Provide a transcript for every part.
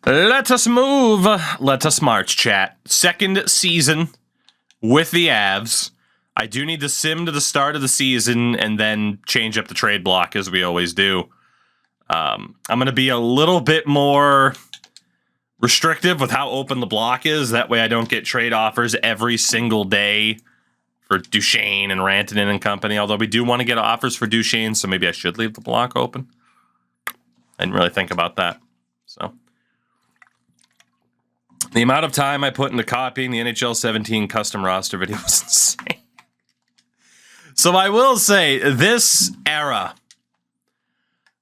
Let us move. Let us march, chat. Second season with the Avs. I do need to sim to the start of the season and then change up the trade block as we always do. I'm going to be a little bit more restrictive with how open the block is. That way I don't get trade offers every single day for Duchesne and Rantanen and company. Although we do want to get offers for Duchesne, so maybe I should leave the block open. I didn't really think about that. So the amount of time I put into copying the NHL 17 custom roster video was insane. So I will say, this era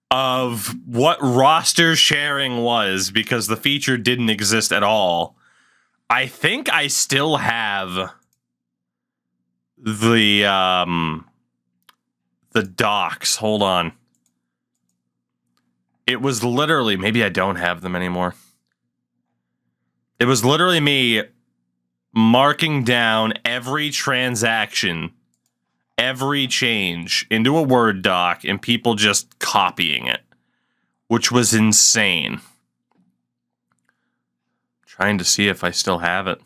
of what roster sharing was, because the feature didn't exist at all, I think I still have the docs. Hold on. It was literally, maybe I don't have them anymore. It was literally me marking down every transaction, every change into a Word doc, and people just copying it, which was insane. Trying to see if I still have it.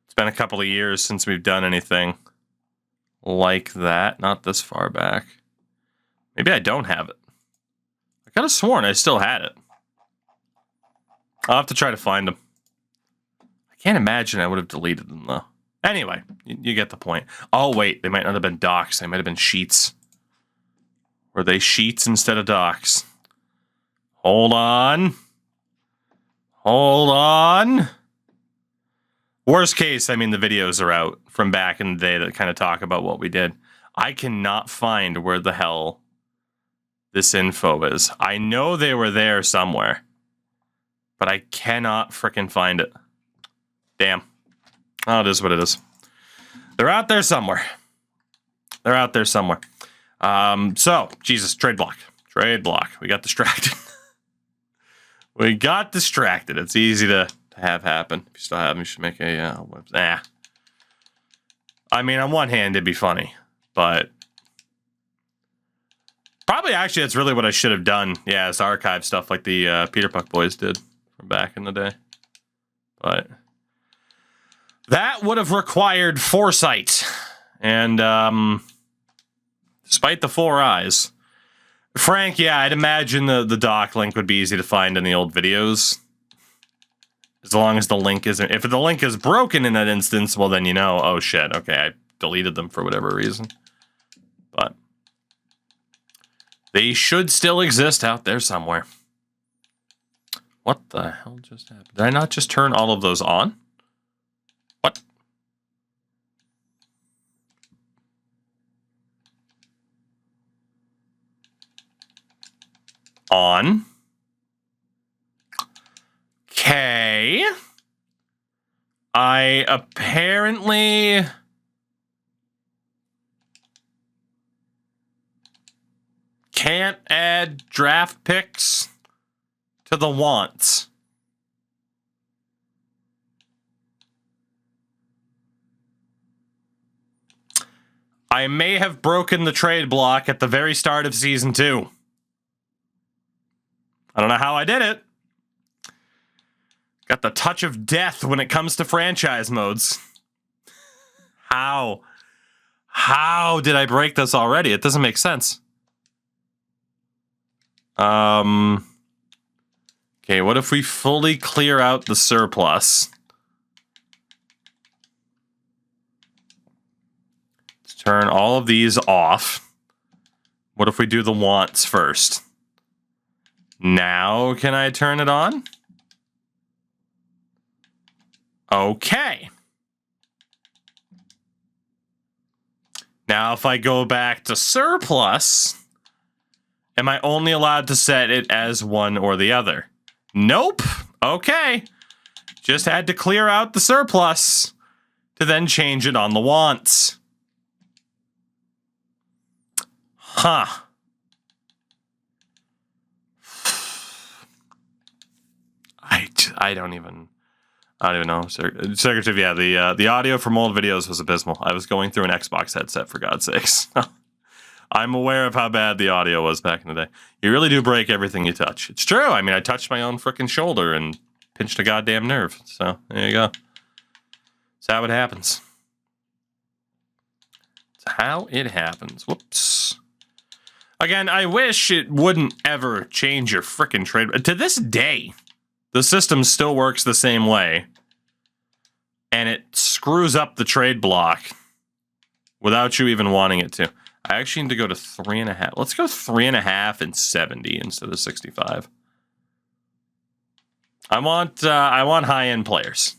It's been a couple of years since we've done anything like that. Not this far back. Maybe I don't have it. I could have sworn I still had it. I'll have to try to find them. I can't imagine I would have deleted them, though. Anyway, you get the point. Oh, wait. They might not have been docs. They might have been sheets. Were they sheets instead of docs? Hold on. Hold on. Worst case, I mean, the videos are out from back in the day that kind of talk about what we did. I cannot find where the hell this info is. I know they were there somewhere, but I cannot frickin' find it. Damn. Oh, it is what it is. They're out there somewhere. They're out there somewhere. So, Jesus, trade block. Trade block. We got distracted. We got distracted. It's easy to have happen. If you still have them, you should make a website. I mean, on one hand, it'd be funny, but probably actually that's really what I should have done. Yeah, it's archive stuff like the Peter Puck boys did from back in the day. But that would have required foresight. And despite the 4 eyes, Frank, yeah, I'd imagine the doc link would be easy to find in the old videos. As long as the link isn't... If the link is broken in that instance, well, then you know, oh, shit, okay, I deleted them for whatever reason. But they should still exist out there somewhere. What the hell just happened? Did I not just turn all of those on? What? On. Okay. I apparently can't add draft picks to the wants. I may have broken the trade block at the very start of Season 2. I don't know how I did it. Got the touch of death when it comes to franchise modes. How? How did I break this already? It doesn't make sense. Okay, what if we fully clear out the surplus? Let's turn all of these off. What if we do the wants first? Now, can I turn it on? Okay. Now, if I go back to surplus, am I only allowed to set it as one or the other? Nope. Okay. Just had to clear out the surplus to then change it on the wants. Huh. I don't even know. Secretive, yeah, the audio from old videos was abysmal. I was going through an Xbox headset, for God's sakes. I'm aware of how bad the audio was back in the day. You really do break everything you touch. It's true. I mean, I touched my own frickin' shoulder and pinched a goddamn nerve. So, there you go. That's how it happens. That's how it happens. Whoops. Again, I wish it wouldn't ever change your frickin' trade. To this day, the system still works the same way. And it screws up the trade block without you even wanting it to. I actually need to go to 3.5. Let's go 3.5 and 70 instead of 65. I want high-end players.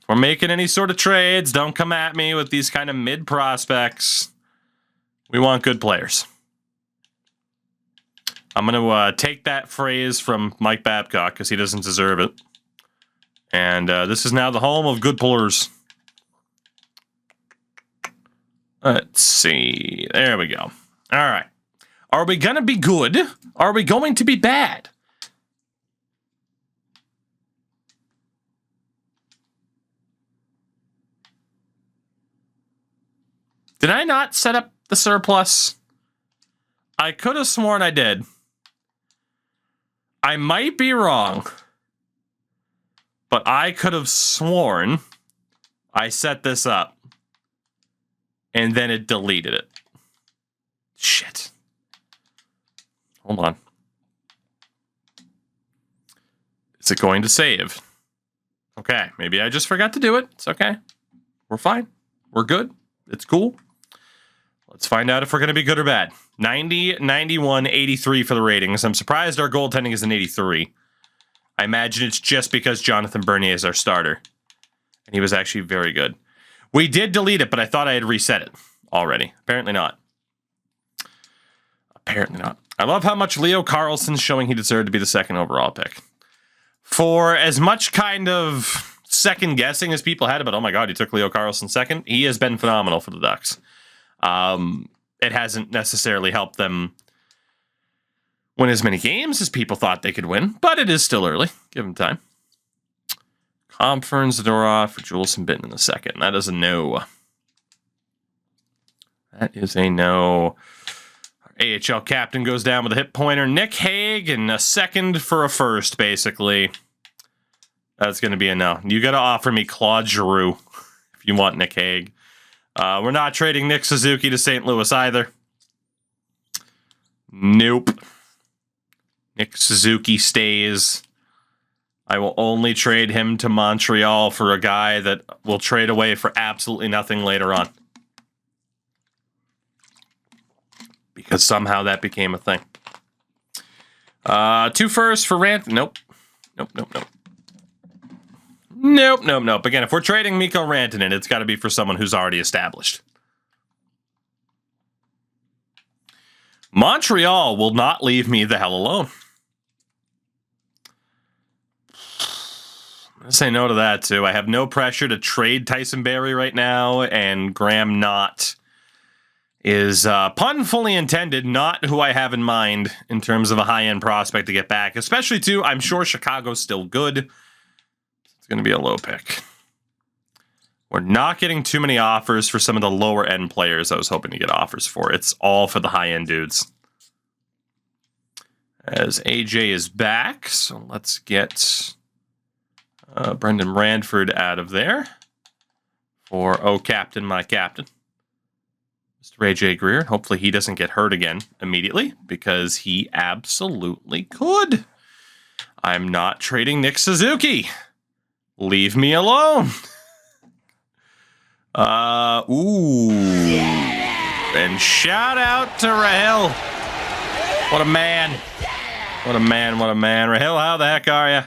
If we're making any sort of trades, don't come at me with these kind of mid prospects. We want good players. I'm going to take that phrase from Mike Babcock because he doesn't deserve it. And this is now the home of good pullers. Let's see. There we go. All right. Are we going to be good? Are we going to be bad? Did I not set up the surplus? I could have sworn I did. I might be wrong. But I could have sworn I set this up. And then it deleted it. Shit. Hold on. Is it going to save? Okay, maybe I just forgot to do it. It's okay. We're fine. We're good. It's cool. Let's find out if we're going to be good or bad. 90, 91, 83 for the ratings. I'm surprised our goaltending is an 83. I imagine it's just because Jonathan Bernier is our starter. And he was actually very good. We did delete it, but I thought I had reset it already. Apparently not. Apparently not. I love how much Leo Carlson's showing he deserved to be the second overall pick. For as much kind of second guessing as people had about, oh my god, he took Leo Carlson second, he has been phenomenal for the Ducks. It hasn't necessarily helped them win as many games as people thought they could win, but it is still early. Give them time. Comfern, Zadorov for Juleson Bitten in the second. That is a no. That is a no. Our AHL captain goes down with a hit pointer. Nick Hague and a second for a first, basically. That's going to be a no. You got to offer me Claude Giroux if you want Nick Hague. We're not trading Nick Suzuki to St. Louis either. Nope. Nick Suzuki stays. I will only trade him to Montreal for a guy that will trade away for absolutely nothing later on. Because somehow that became a thing. 2 firsts for Rant. Nope. Nope. Again, if we're trading Mikko Rantanen, it's got to be for someone who's already established. Montreal will not leave me the hell alone. I'm going to say no to that, too. I have no pressure to trade Tyson Barrie right now, and Graham Knott is, pun fully intended, not who I have in mind in terms of a high-end prospect to get back. Especially, too, I'm sure Chicago's still good. It's going to be a low pick. We're not getting too many offers for some of the lower-end players I was hoping to get offers for. It's all for the high-end dudes. As AJ is back, so let's get Brendan Ranford out of there for Oh Captain, My Captain. Mr. AJ Greer. Hopefully he doesn't get hurt again immediately because he absolutely could. I'm not trading Nick Suzuki. Leave me alone. Ooh. And shout out to Rahil. What a man. What a man. Rahil, how the heck are you?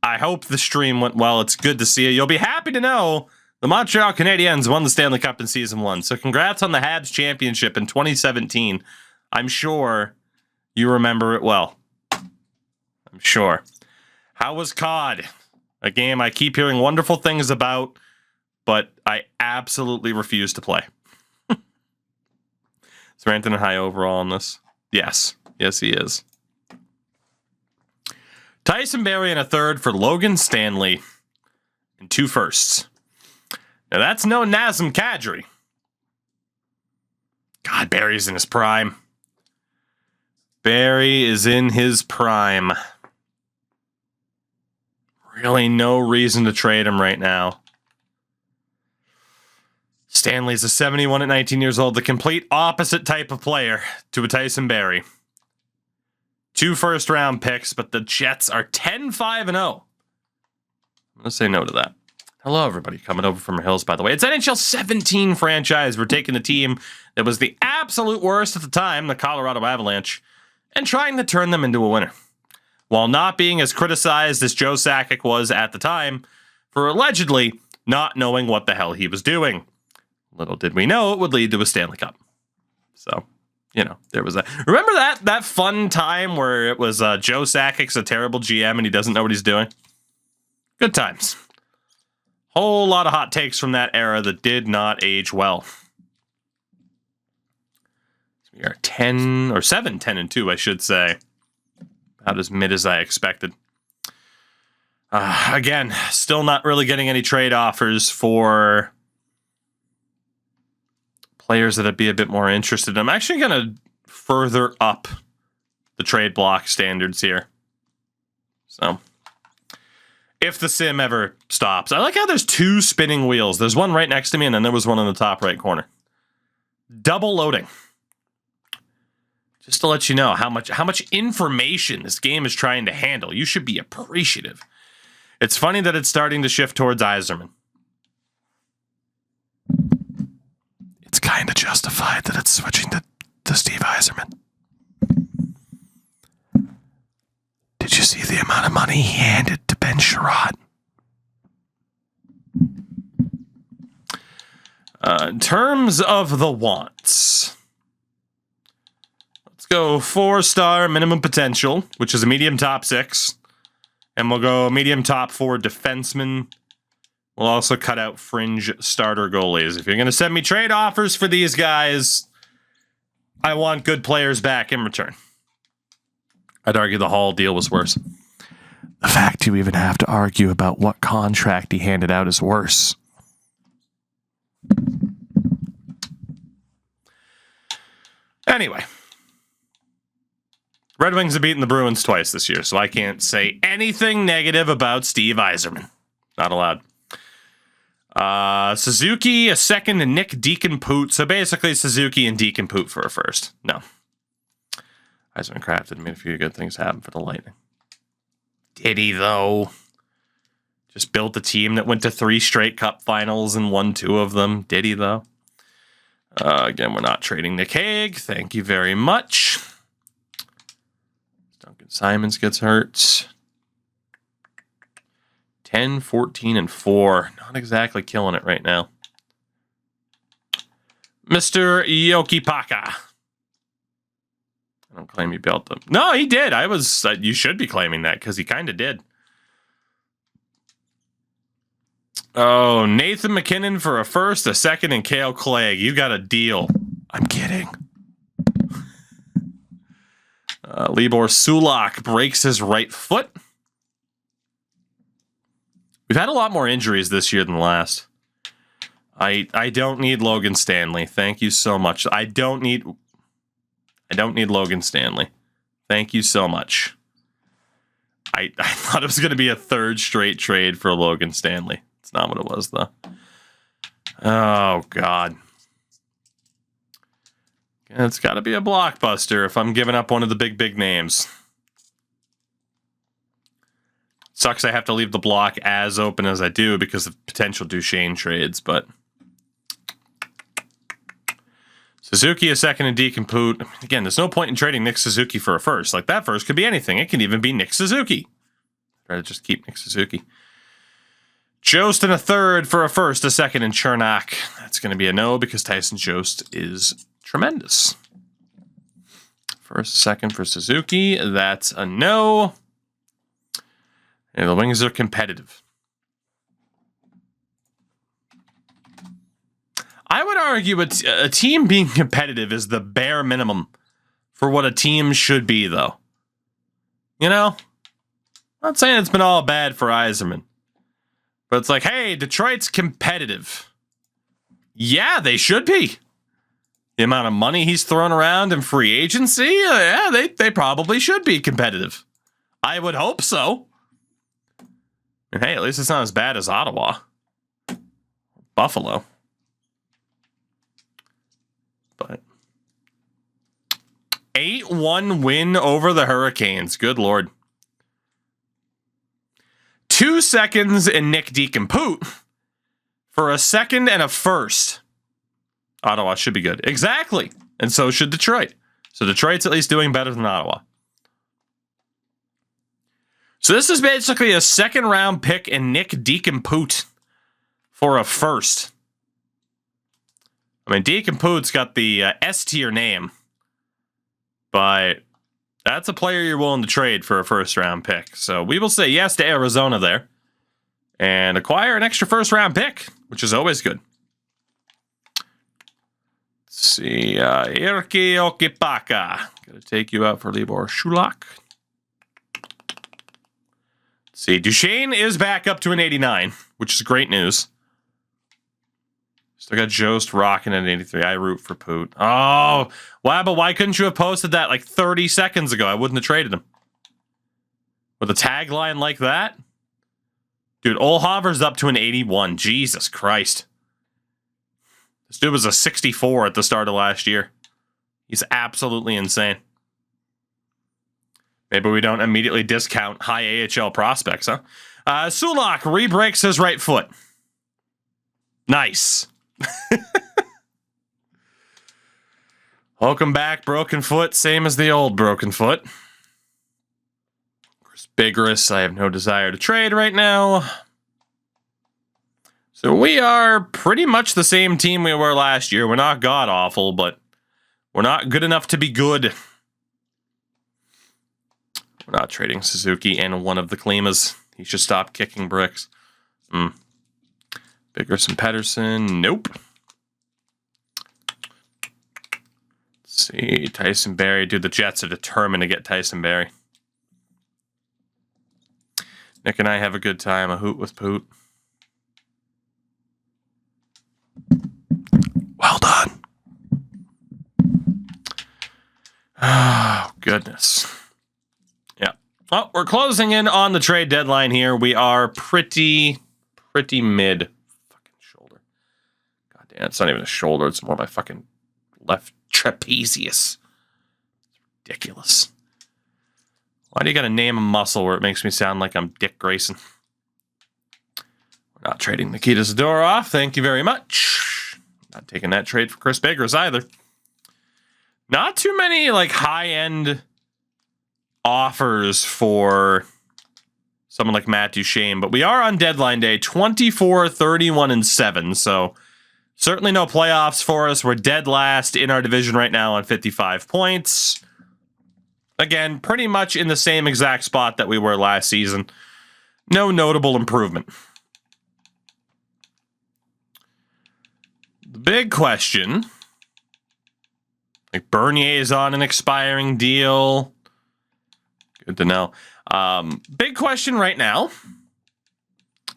I hope the stream went well. It's good to see you. You'll be happy to know the Montreal Canadiens won the Stanley Cup in Season 1. So congrats on the Habs championship in 2017. I'm sure you remember it well. I'm sure. How was COD? A game I keep hearing wonderful things about, but I absolutely refuse to play. Is Rantanen high overall on this? Yes. Yes, he is. Tyson Barrie in a third for Logan Stanley and 2 firsts. Now, that's no Nazem Kadri. God, Barry's in his prime. Barry is in his prime. Really no reason to trade him right now. Stanley's a 71 at 19 years old, the complete opposite type of player to a Tyson Barrie. 2 first-round picks, but the Jets are 10-5-0. I'm going to say no to that. Hello, everybody coming over from our hills, by the way. It's NHL 17 franchise. We're taking the team that was the absolute worst at the time, the Colorado Avalanche, and trying to turn them into a winner. While not being as criticized as Joe Sakic was at the time for allegedly not knowing what the hell he was doing. Little did we know it would lead to a Stanley Cup. So, you know, there was that. Remember that fun time where it was Joe Sakic's a terrible GM and he doesn't know what he's doing? Good times. Whole lot of hot takes from that era that did not age well. We are 7-10-2, I should say. About as mid as I expected. Again, still not really getting any trade offers for players that I'd be a bit more interested in. I'm actually going to further up the trade block standards here. So, if the sim ever stops. I like how there's 2 spinning wheels. There's one right next to me, and then there was one in the top right corner. Double loading. Just to let you know how much information this game is trying to handle. You should be appreciative. It's funny that it's starting to shift towards Yzerman. It's kind of justified that it's switching to Steve Yzerman. Did you see the amount of money he handed to Ben Sherratt? In terms of the wants, let's go 4-star minimum potential, which is a medium top 6. And we'll go medium top 4 defenseman. We'll also cut out fringe starter goalies. If you're going to send me trade offers for these guys, I want good players back in return. I'd argue the Hall deal was worse. The fact you even have to argue about what contract he handed out is worse. Anyway. Red Wings have beaten the Bruins twice this year, so I can't say anything negative about Steve Yzerman. Not allowed. Suzuki, a second, and Nick Deacon-Poot. So basically, Suzuki and Deacon-Poot for a first. No. Yzerman crafted made a few good things happen for the Lightning. Did he, though? Just built a team that went to 3 straight cup finals and won 2 of them. Did he, though? Again, we're not trading Nick Hague. Thank you very much. Duncan Simons gets hurt. 10, 14, and 4. Not exactly killing it right now. Mr. Yoki Paka. I don't claim he built them. No, he did. You should be claiming that because he kind of did. Oh, Nathan McKinnon for a first, a second, and Cale Clegg. You got a deal. I'm kidding. Libor Sulak breaks his right foot. We've had a lot more injuries this year than last. I don't need Logan Stanley. Thank you so much. I don't need Logan Stanley. Thank you so much. I thought it was going to be a 3rd straight trade for Logan Stanley. It's not what it was, though. Oh, God. It's got to be a blockbuster if I'm giving up one of the big names. Sucks I have to leave the block as open as I do because of potential Duchesne trades, but Suzuki a second and Deacon-Poot. Again, there's no point in trading Nick Suzuki for a first. Like, that first could be anything. It can even be Nick Suzuki. I'd rather just keep Nick Suzuki. Jost and a 3rd for a first, a second, and Chernak. That's going to be a no because Tyson Jost is tremendous. First, second for Suzuki. That's a no. And the Wings are competitive. I would argue a team being competitive is the bare minimum for what a team should be, though. You know? I'm not saying it's been all bad for Yzerman. But it's like, hey, Detroit's competitive. Yeah, they should be. the amount of money he's thrown around in free agency, yeah, they probably should be competitive. I would hope so. And hey, at least it's not as bad as Ottawa. Buffalo. But 8-1 win over the Hurricanes. Good Lord. 2 seconds in Nick Deacon-Poot for a second and a first. Ottawa should be good. Exactly. And so should Detroit. So Detroit's at least doing better than Ottawa. So this is basically a second round pick in Nick Deacon-Poot for a first. I mean, Deacon-Poot's got the S tier name, but that's a player you're willing to trade for a first round pick. So we will say yes to Arizona there and acquire an extra first round pick, which is always good. Let's see, Erkki Okipaka. Gonna take you out for Libor Shulak. Let's see, Duchesne is back up to an 89, which is great news. Still got Jost rocking at 83. I root for Poot. Oh, wow, but why couldn't you have posted that like 30 seconds ago? I wouldn't have traded him. With a tagline like that? Dude, Olhaver's up to an 81. Jesus Christ. This dude was a 64 at the start of last year. He's absolutely insane. Maybe we don't immediately discount high AHL prospects, huh? Sulak re-breaks his right foot. Nice. Welcome back, broken foot. Same as the old broken foot. Chris Bigris, I have no desire to trade right now. So we are pretty much the same team we were last year. We're not god-awful, but we're not good enough to be good. We're not trading Suzuki and one of the Klimas. He should stop kicking bricks. Biggerson Pedersen, nope. Let's see, Tyson Barrie. Dude, the Jets are determined to get Tyson Barrie. Nick and I have a good time. A hoot with Poot. Well done. Oh, goodness. Yeah. Well, we're closing in on the trade deadline here. We are pretty mid. Yeah, it's not even a shoulder. It's more my fucking left trapezius. Ridiculous. Why do you got to name a muscle where it makes me sound like I'm Dick Grayson? We're not trading Nikita Zadorov. Thank you very much. Not taking that trade for Chris Bigris either. Not too many like high-end offers for someone like Matt Duchesne, but we are on deadline day 24, 31, and 7, so certainly no playoffs for us. We're dead last in our division right now on 55 points. Again, pretty much in the same exact spot that we were last season. No notable improvement. The big question, like Bernier is on an expiring deal. Good to know. Big question right now.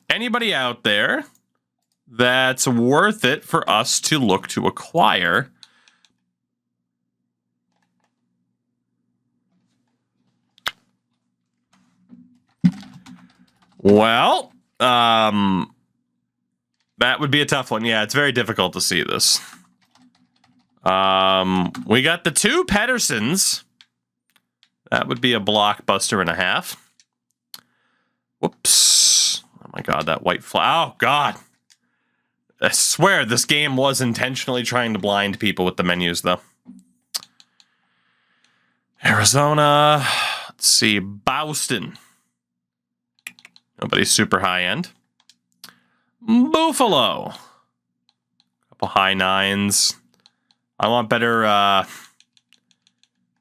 Anybody out there that's worth it for us to look to acquire? Well, that would be a tough one. Yeah, it's very difficult to see this. We got the 2 Pedersens. That would be a blockbuster and a half. Whoops. Oh my God, that white flag. Oh God. I swear this game was intentionally trying to blind people with the menus, though. Arizona. Let's see. Boston. Nobody's super high-end. Buffalo. Couple high 9s. I want better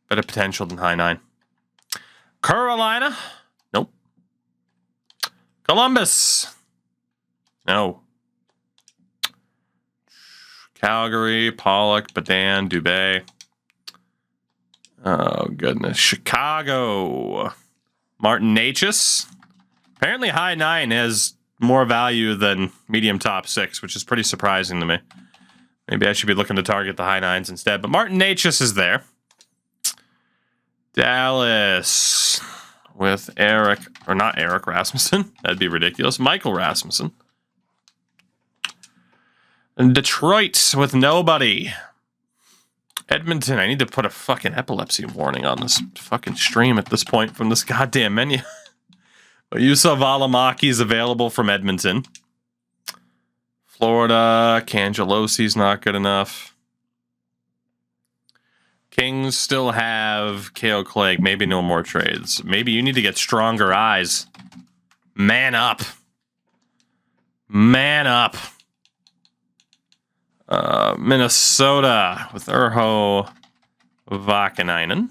potential than high 9. Carolina. Nope. Columbus. No. Calgary, Pollock, Badan, Dubé. Oh, goodness. Chicago. Martin Necas. Apparently high 9 has more value than medium top 6, which is pretty surprising to me. Maybe I should be looking to target the high nines instead. But Martin Necas is there. Dallas with Eric, or not Eric Rasmussen. That'd be ridiculous. Michael Rasmussen. And Detroit with nobody. Edmonton, I need to put a fucking epilepsy warning on this fucking stream at this point from this goddamn menu. But Juuso Valimaki is available from Edmonton. Florida, Cangelosi's not good enough. Kings still have Kale Clegg. Maybe no more trades. Maybe you need to get stronger eyes. Man up. Man up. Minnesota with Urho Vakanainen.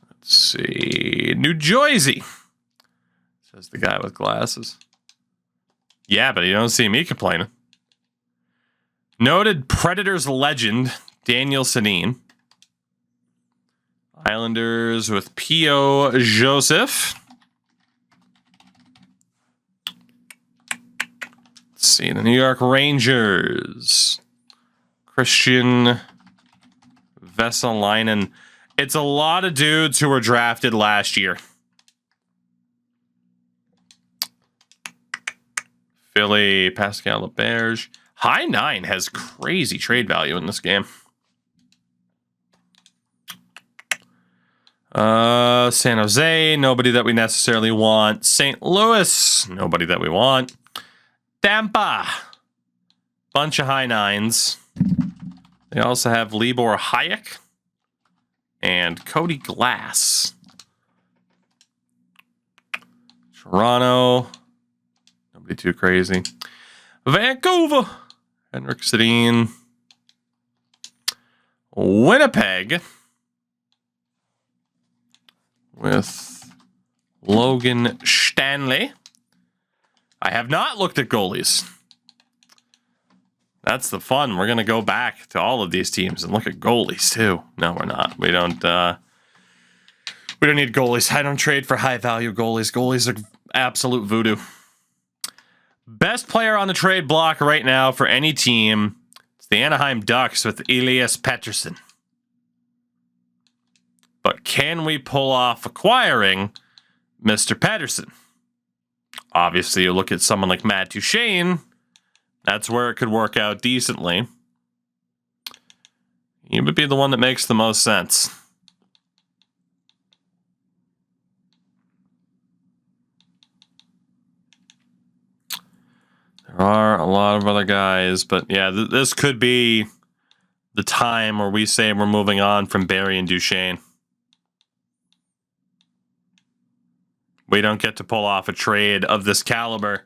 Let's see. New Jersey. Says the guy with glasses. Yeah, but you don't see me complaining. Noted Predators legend, Daniel Sedin. Islanders with P.O. Joseph. Let's see, the New York Rangers. Christian Vesalainen. It's a lot of dudes who were drafted last year. Philly, Pascal Laberge. High 9 has crazy trade value in this game. San Jose, nobody that we necessarily want. St. Louis, nobody that we want. Tampa, bunch of high 9s. They also have Libor Hayek and Cody Glass. Toronto, nobody too crazy. Vancouver, Henrik Sedin. Winnipeg with Logan Stanley. I have not looked at goalies. That's the fun. We're going to go back to all of these teams and look at goalies too. No, we're not. We don't need goalies. I don't trade for high value goalies. Goalies are absolute voodoo. Best player on the trade block right now for any team, it's the Anaheim Ducks with Elias Pettersson. But can we pull off acquiring Mr. Pettersson? Obviously, you look at someone like Matt Duchene, that's where it could work out decently. He would be the one that makes the most sense. There are a lot of other guys, but yeah, this could be the time where we say we're moving on from Barrie and Duchene. We don't get to pull off a trade of this caliber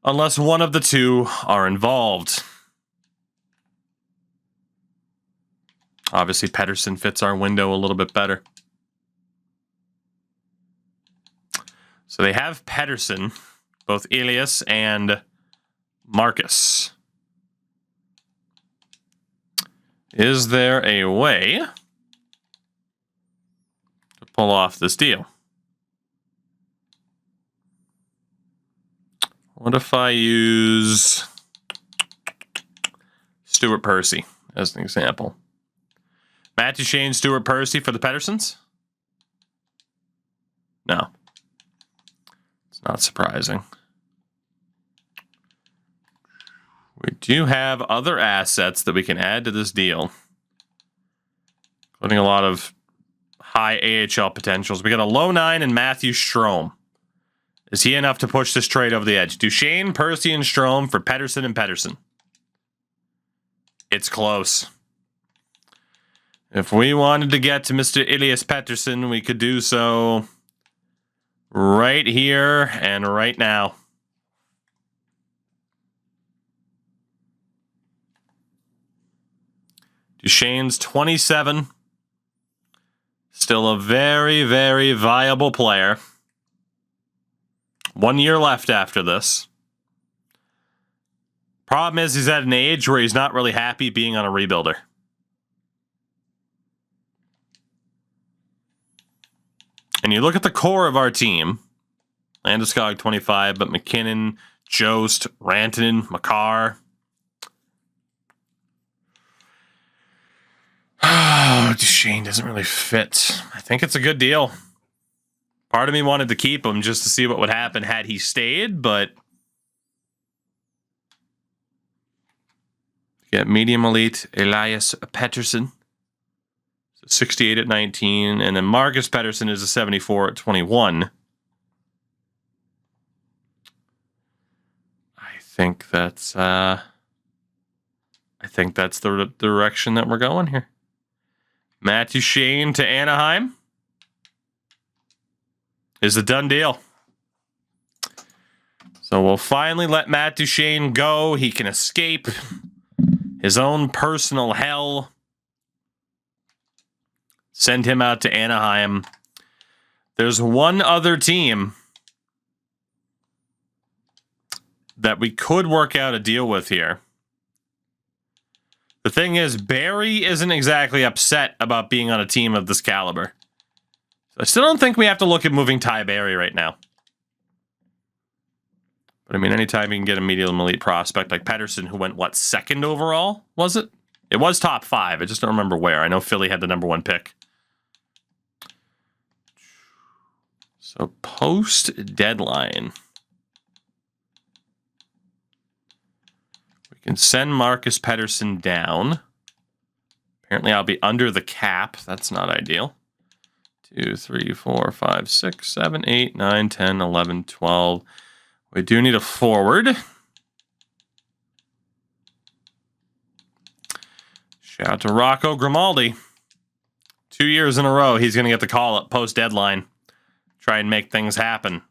unless one of the two are involved. Obviously, Pettersson fits our window a little bit better. So they have Pettersson, both Elias and Marcus. Is there a way to pull off this deal? What if I use Stuart Percy as an example? Matt Duchene, Stuart Percy for the Petterssons? No. It's not surprising. We do have other assets that we can add to this deal, including a lot of high AHL potentials. We got a low 9 and Matthew Strome. Is he enough to push this trade over the edge? Duchene, Percy, and Strome for Pettersson and Pettersson. It's close. If we wanted to get to Mr. Elias Pettersson, we could do so right here and right now. Duchene's 27. Still a very, very viable player. 1 year left after this. Problem is he's at an age where he's not really happy being on a rebuilder. And you look at the core of our team. Landeskog 25, but McKinnon, Jost, Rantanen, Makar. Oh, Duchesne doesn't really fit. I think it's a good deal. Part of me wanted to keep him just to see what would happen had he stayed, but get medium elite Elias Pettersson, 68 at 19, and then Marcus Pettersson is a 74 at 21. I think that's the direction that we're going here. Matt Duchesne to Anaheim is a done deal. So we'll finally let Matt Duchesne go. He can escape his own personal hell. Send him out to Anaheim. There's one other team that we could work out a deal with here. The thing is, Barry isn't exactly upset about being on a team of this caliber. So I still don't think we have to look at moving Ty Barry right now. But I mean, anytime you can get a medium elite prospect like Pettersson, who went, what, second overall, was it? It was top 5. I just don't remember where. I know Philly had the number 1 pick. So post-deadline, we can send Marcus Pettersson down. Apparently I'll be under the cap. That's not ideal. 2, 3, 4, 5, 6, 7, 8, 9, 10, 11, 12. We do need a forward. Shout out to Rocco Grimaldi. 2 years in a row, he's going to get the call up post-deadline. Try and make things happen.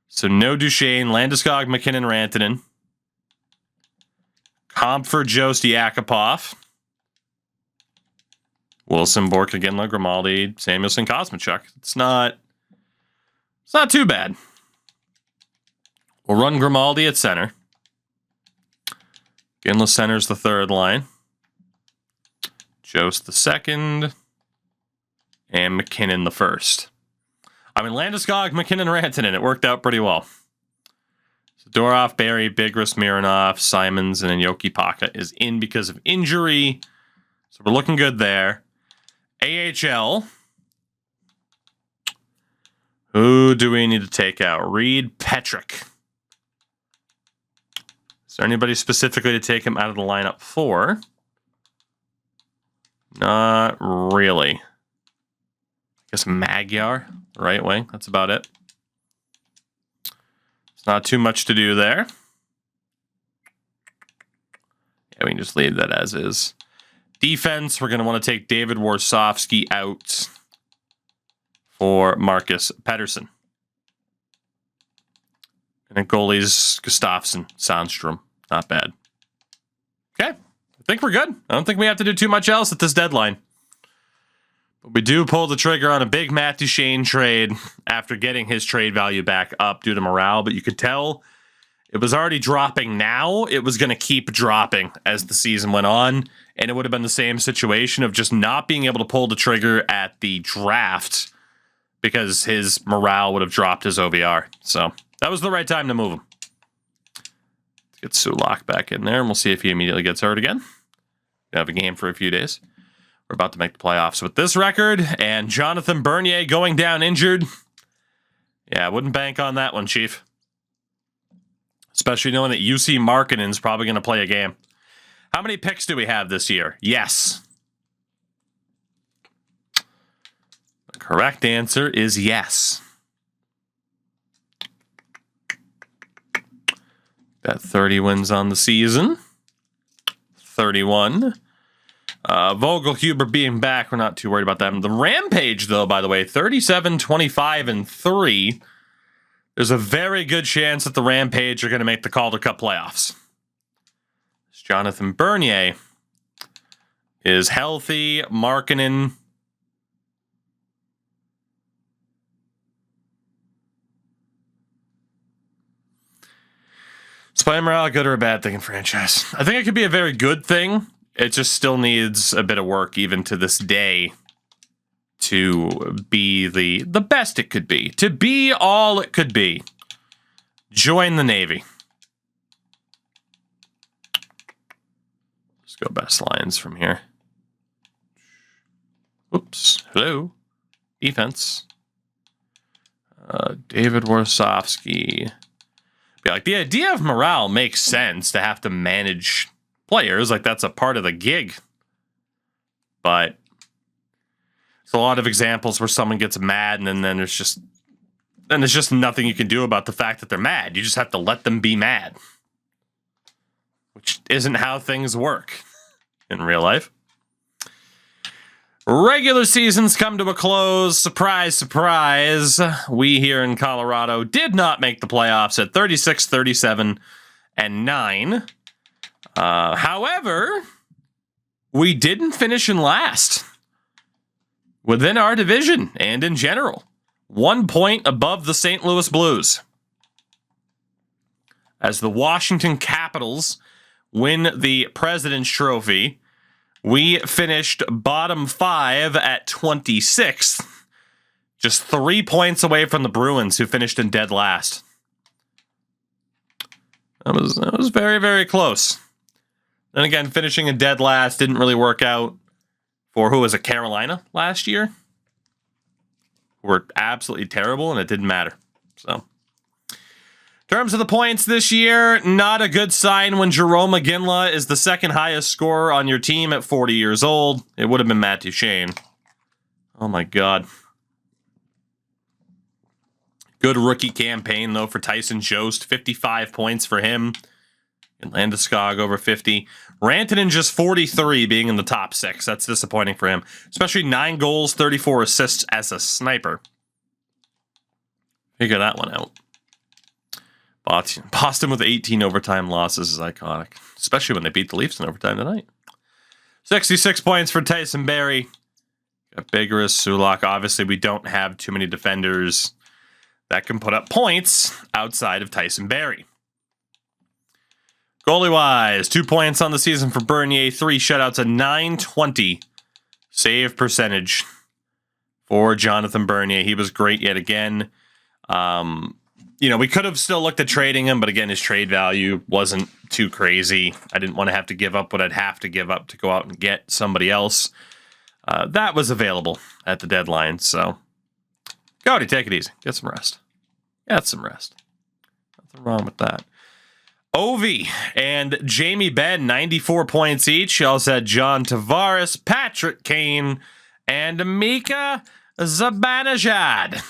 So no Duchesne, Landeskog, McKinnon, Rantanen. Comfort, Jost, Yakupov. Wilson, Borka, Ginla, Grimaldi, Samuelson, Kosmachuk. It's not too bad. We'll run Grimaldi at center. Ginla centers the third line. Jost the second. And McKinnon the first. I mean, Landeskog, McKinnon, Rantanen. It worked out pretty well. So Dorov, Barry, Bigras, Mironov, Simons, and then Yoki Paka is in because of injury. So we're looking good there. AHL. Who do we need to take out? Reed Petrick. Is there anybody specifically to take him out of the lineup for? Not really. I guess Magyar, right wing. That's about it. It's not too much to do there. Yeah, we can just leave that as is. Defense, we're going to want to take David Warsofsky out for Marcus Pettersson. And then goalies, Gustafsson, Sandstrom. Not bad. Okay, I think we're good. I don't think we have to do too much else at this deadline. But we do pull the trigger on a big Matt Duchesne trade after getting his trade value back up due to morale. But you could tell it was already dropping now. It was going to keep dropping as the season went on. And it would have been the same situation of just not being able to pull the trigger at the draft because his morale would have dropped his OVR. So that was the right time to move him. Let's get Sulak back in there, and we'll see if he immediately gets hurt again. Gonna have a game for a few days. We're about to make the playoffs with this record, and Jonathan Bernier going down injured. Yeah, I wouldn't bank on that one, Chief. Especially knowing that UC Markkanen's probably going to play a game. How many picks do we have this year? Yes. The correct answer is yes. Got 30 wins on the season. 31. Vogelhuber being back, we're not too worried about that. The Rampage, though, by the way, 37, 25, and 3. There's a very good chance that the Rampage are going to make the Calder Cup playoffs. Jonathan Bernier is healthy. Markkanen. Is player morale a good or a bad thing in franchise? I think it could be a very good thing. It just still needs a bit of work even to this day to be the best it could be, to be all it could be. Join the Navy. Let's go best lines from here. Oops. Hello. Defense. David Warsofsky. Yeah, like the idea of morale makes sense to have to manage players. Like that's a part of the gig. But there's a lot of examples where someone gets mad and then there's just nothing you can do about the fact that they're mad. You just have to let them be mad. Which isn't how things work in real life. Regular seasons come to a close. Surprise, surprise. We here in Colorado did not make the playoffs at 36, 37, and 9. However, we didn't finish in last within our division and in general. 1 point above the St. Louis Blues. As the Washington Capitals win the President's Trophy, we finished bottom 5 at 26th, just 3 points away from the Bruins, who finished in dead last. That was very, very close. Then again, finishing in dead last didn't really work out for who was it, Carolina last year, who were absolutely terrible, and it didn't matter. So, in terms of the points this year, not a good sign when Jarome Iginla is the second highest scorer on your team at 40 years old. It would have been Matt Duchene. Oh my God. Good rookie campaign, though, for Tyson Jost. 55 points for him. And Landeskog over 50. Rantanen just 43, being in the top 6. That's disappointing for him. Especially 9 goals, 34 assists as a sniper. Figure that one out. Boston with 18 overtime losses is iconic, especially when they beat the Leafs in overtime tonight. 66 points for Tyson Barrie. Got Bigoris, Sulak. Obviously, we don't have too many defenders that can put up points outside of Tyson Barrie. Goalie-wise, 2 points on the season for Bernier, 3 shutouts, a .920 save percentage for Jonathan Bernier. He was great yet again. We could have still looked at trading him, but again, his trade value wasn't too crazy. I didn't want to have to give up what I'd have to give up to go out and get somebody else. That was available at the deadline, so Cody, take it easy. Get some rest. Get some rest. Nothing wrong with that. Ovi and Jamie Benn, 94 points each. You also had John Tavares, Patrick Kane, and Mika Zibanejad.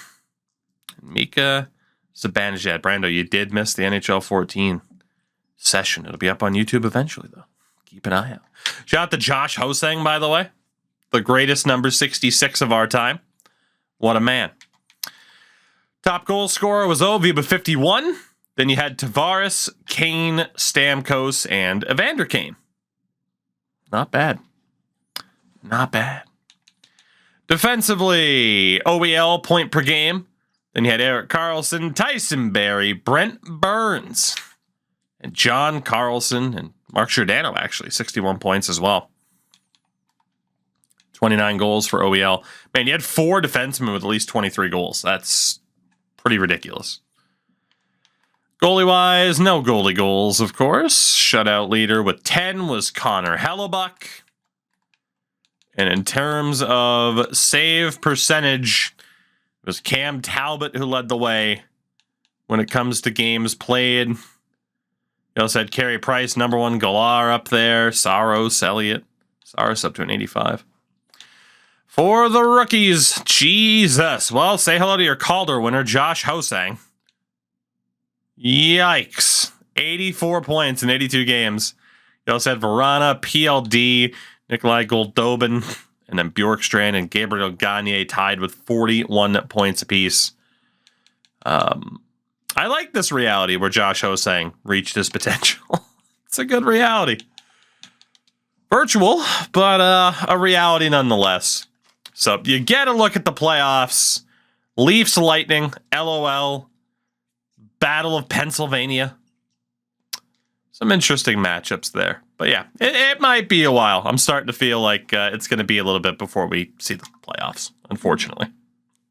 Mika Zibanejad. Brando, you did miss the NHL 14 session. It'll be up on YouTube eventually, though. Keep an eye out. Shout out to Josh Hosang, by the way. The greatest number 66 of our time. What a man. Top goal scorer was Ovi with 51. Then you had Tavares, Kane, Stamkos, and Evander Kane. Not bad. Not bad. Defensively, OEL point per game. Then you had Erik Karlsson, Tyson Barrie, Brent Burns, and John Carlson, and Mark Giordano, actually, 61 points as well. 29 goals for OEL. Man, you had 4 defensemen with at least 23 goals. That's pretty ridiculous. Goalie-wise, no goalie goals, of course. Shutout leader with 10 was Connor Hellebuck. And in terms of save percentage, it was Cam Talbot who led the way when it comes to games played. You also had Carey Price, number 1, Galar up there, Saros, Elliott. Saros up to an 85. For the rookies, Jesus. Well, say hello to your Calder winner, Josh Hosang. Yikes. 84 points in 82 games. You also had Verana, PLD, Nikolai Goldobin, and then Bjorkstrand and Gabriel Gagne tied with 41 points apiece. I like this reality where Josh Hosang reached his potential. It's a good reality. Virtual, but a reality nonetheless. So you get a look at the playoffs. Leafs Lightning, LOL. Battle of Pennsylvania. some interesting matchups there. But yeah, it might be a while. I'm starting to feel like it's going to be a little bit before we see the playoffs, unfortunately.